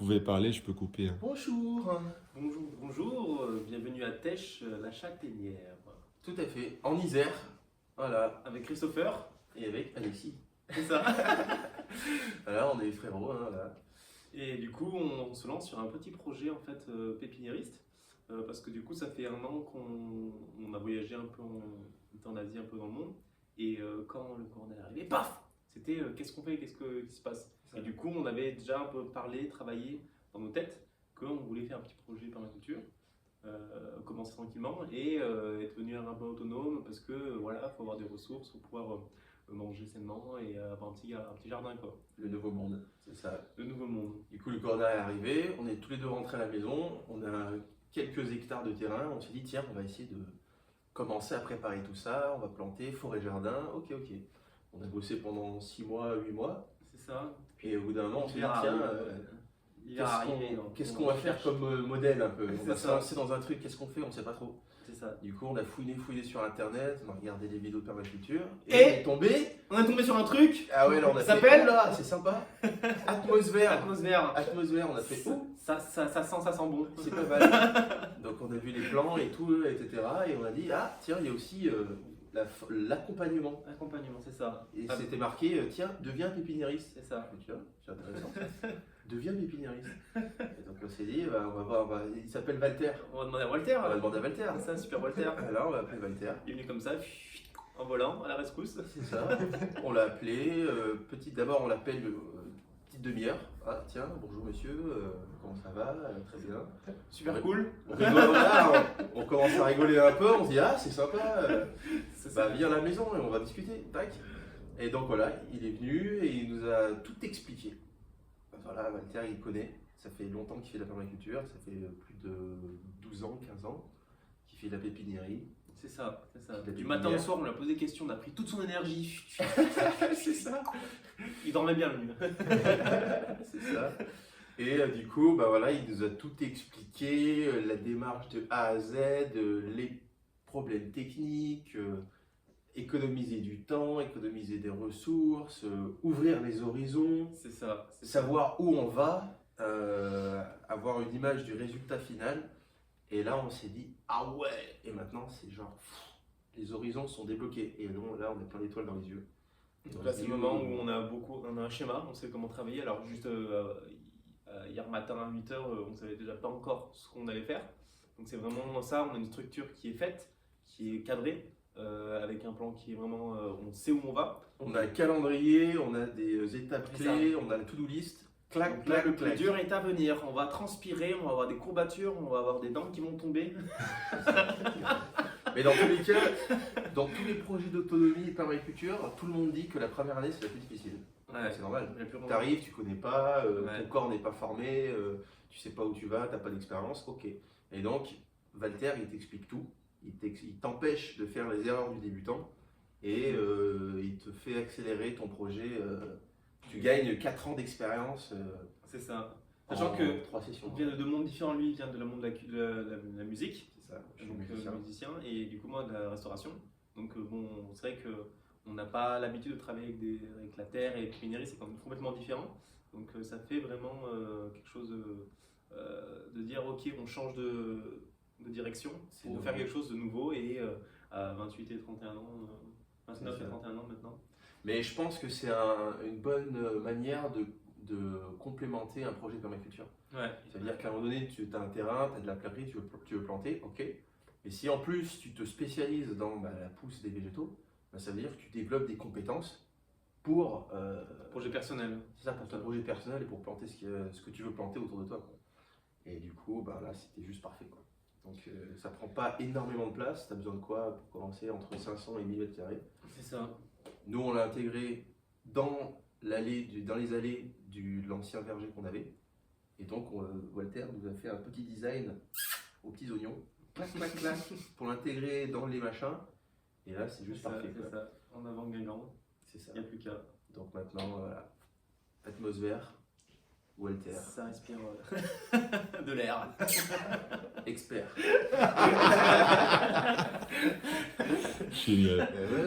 pouvez parler, je peux couper. Hein. Bonjour. Bonjour, bienvenue à Tèche, la châtaignière. Tout à fait, en Isère. Voilà. Avec Christopher. Et avec Alexis. C'est ça. Voilà, on est frérots. Hein, voilà. Et du coup, on se lance sur un petit projet en fait pépiniériste. Parce que du coup, ça fait 1 an qu'on a voyagé un peu en Asie, un peu dans le monde. Et quand le corona est arrivé, paf, c'était qu'est-ce qu'on fait, qu'est-ce qui se passe. Et du coup, on avait déjà un peu parlé, travaillé dans nos têtes qu'on voulait faire un petit projet permaculture, commencer tranquillement et être devenu un peu autonome parce que voilà, faut avoir des ressources pour pouvoir manger sainement et avoir un petit jardin quoi. Le nouveau monde, c'est ça. Le nouveau monde. Du coup, le corona est arrivé, on est tous les deux rentrés à la maison, on a quelques hectares de terrain, on s'est dit tiens, on va essayer de commencer à préparer tout ça, on va planter forêt-jardin, ok. On a bossé pendant 6 mois, 8 mois. C'est ça. Et au bout d'un moment, on s'est dit tiens, qu'est-ce qu'on va faire comme modèle un peu? On va se lancer dans un truc, qu'est-ce qu'on fait? On ne sait pas trop. C'est ça. Du coup, on a fouiné sur internet, on a regardé des vidéos de permaculture et on est tombé sur un truc. Ah ouais, là on a Ça fait s'appelle là, c'est sympa. Atmosphère, on a fait ça sent bon. c'est pas mal. Donc on a vu les plans et tout, etc. Et on a dit ah tiens, il y a aussi l'accompagnement. Accompagnement, c'est ça. Et c'était marqué tiens, deviens pépiniériste. C'est ça. Tu vois, c'est intéressant. Deviens pépiniériste. Et donc on s'est dit, bah, on va voir, il s'appelle Walter. On va demander à Walter. On va demander à Walter. C'est ça, super Walter. Alors on va appeler Walter. Il est venu comme ça, en volant, à la rescousse. C'est ça. On l'a appelé. D'abord on l'appelle petite demi-heure. Ah tiens, bonjour monsieur, comment ça va? Très bien. Super cool. On rigole, voilà, on commence à rigoler un peu, on se dit ah c'est sympa. Bah viens à la maison et on va discuter. Tac. Et donc voilà, il est venu et il nous a tout expliqué. Voilà, Walter il connaît, ça fait longtemps qu'il fait de la permaculture, ça fait plus de 12 ans, 15 ans qu'il fait de la pépiniérie. C'est ça, c'est ça. Du Du matin au soir, on lui a posé des questions, on a pris toute son énergie. C'est ça. Il dormait bien lui. C'est ça. Et du coup, bah voilà, il nous a tout expliqué, la démarche de A à Z, les problèmes techniques, économiser du temps, économiser des ressources, ouvrir les horizons, C'est ça. savoir où on va, avoir une image du résultat final. Et là, on s'est dit, ah ouais! Et maintenant, c'est genre, les horizons sont débloqués. Et là, on a plein d'étoiles dans les yeux. Donc là, c'est le moment où on a un schéma, on sait comment travailler. Alors, juste hier matin à 8h, on ne savait déjà pas encore ce qu'on allait faire. Donc, c'est vraiment ça. On a une structure qui est faite, qui est cadrée. Avec un plan qui est vraiment, on sait où on va. On a un calendrier, on a des étapes clés, on a la to-do list. Clac, Donc là, le plus dur est à venir. On va transpirer, on va avoir des courbatures, on va avoir des dents qui vont tomber. Mais dans tous les cas, dans tous les projets d'autonomie et permaculture, tout le monde dit que la première année c'est la plus difficile. Ouais, C'est normal. la plus Tu arrives, tu connais pas, Ouais. ton corps n'est pas formé, tu sais pas où tu vas, tu n'as pas d'expérience, ok. Et donc, Walter, il t'explique tout. Il t'empêche de faire les erreurs du débutant et il te fait accélérer ton projet. Tu gagnes 4 ans d'expérience C'est ça. en Sachant que 3 sessions. il vient de 2 mondes différents, lui il vient de le monde de la musique, C'est ça, je suis donc musicien. musicien, et du coup moi de la restauration. Donc bon, c'est vrai qu'on n'a pas l'habitude de travailler avec la terre et la pépiniérie, c'est quand même complètement différent. Donc ça fait vraiment quelque chose de dire ok, on change de direction C'est pour nouveau. faire quelque chose de nouveau et à 28 et 31 ans, 29 C'est et ça. 31 ans maintenant. Mais je pense que c'est une bonne manière de complémenter un projet de permaculture. Ouais, C'est-à-dire qu'à un moment donné, tu as un terrain, tu as de la platerie, tu veux planter, ok. Mais si en plus tu te spécialises dans la pousse des végétaux, ça veut dire que tu développes des compétences pour, projet personnel. c'est ça, pour ton projet personnel et pour planter ce que tu veux planter autour de toi, quoi. Et du coup, là, c'était juste parfait, quoi. Donc ça prend pas énormément de place. Tu as besoin de quoi pour commencer? Entre 500 et 1000 mètres carrés. C'est ça. Nous, on l'a intégré dans les allées de l'ancien verger qu'on avait. Et donc, Walter nous a fait un petit design aux petits oignons, clac, clac, clac, pour l'intégrer dans les machins. Et là, c'est juste parfait. C'est ça. En avant Guingamp, C'est ça. il n'y a plus qu'à. Donc maintenant, voilà. Atmosphère, Walter, Ça respire de l'air. expert. Génial.